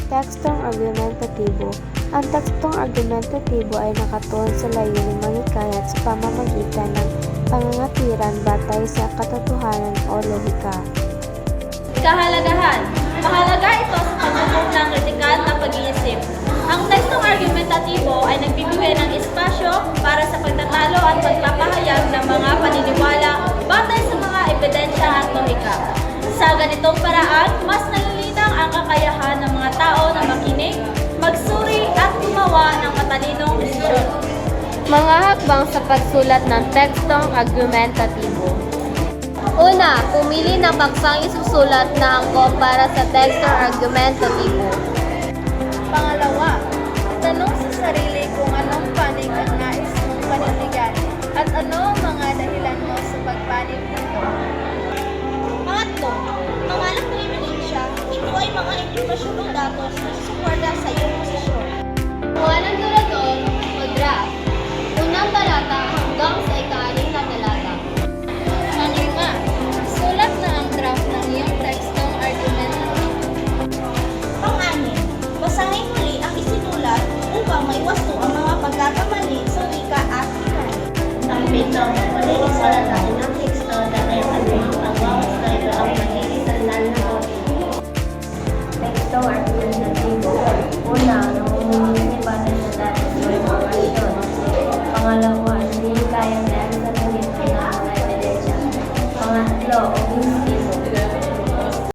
Tekstong argumentatibo. Ang tekstong argumentatibo ay nakatuon sa layuning manghikayat sa pamamagitan ng pangangatiran batay sa katotohanan o lohika. Kahalagahan. Mahalaga ito sa pagbubuo ng kritikal na pag-iisip. Ang tekstong argumentatibo ay nagbibigay ng espasyo para sa pagtatalo at pagpapahayag ng mga paniniwala batay sa mga ebidensya at lohika. Sa ganitong paraan, mas nalilinang ang kakayahan ng mga tao na makinig, magsuri at gumawa ng matalinong desisyon. Mga hakbang sa pagsulat ng tekstong argumentatibo. Una, pumili ng baksang isusulat na angkop para sa tekstong argumentatibo. Pangalawa, tanong sa sarili kung anong panig ang nais mong panindigan at ano ang mga dahilan mo sa pagpanig ng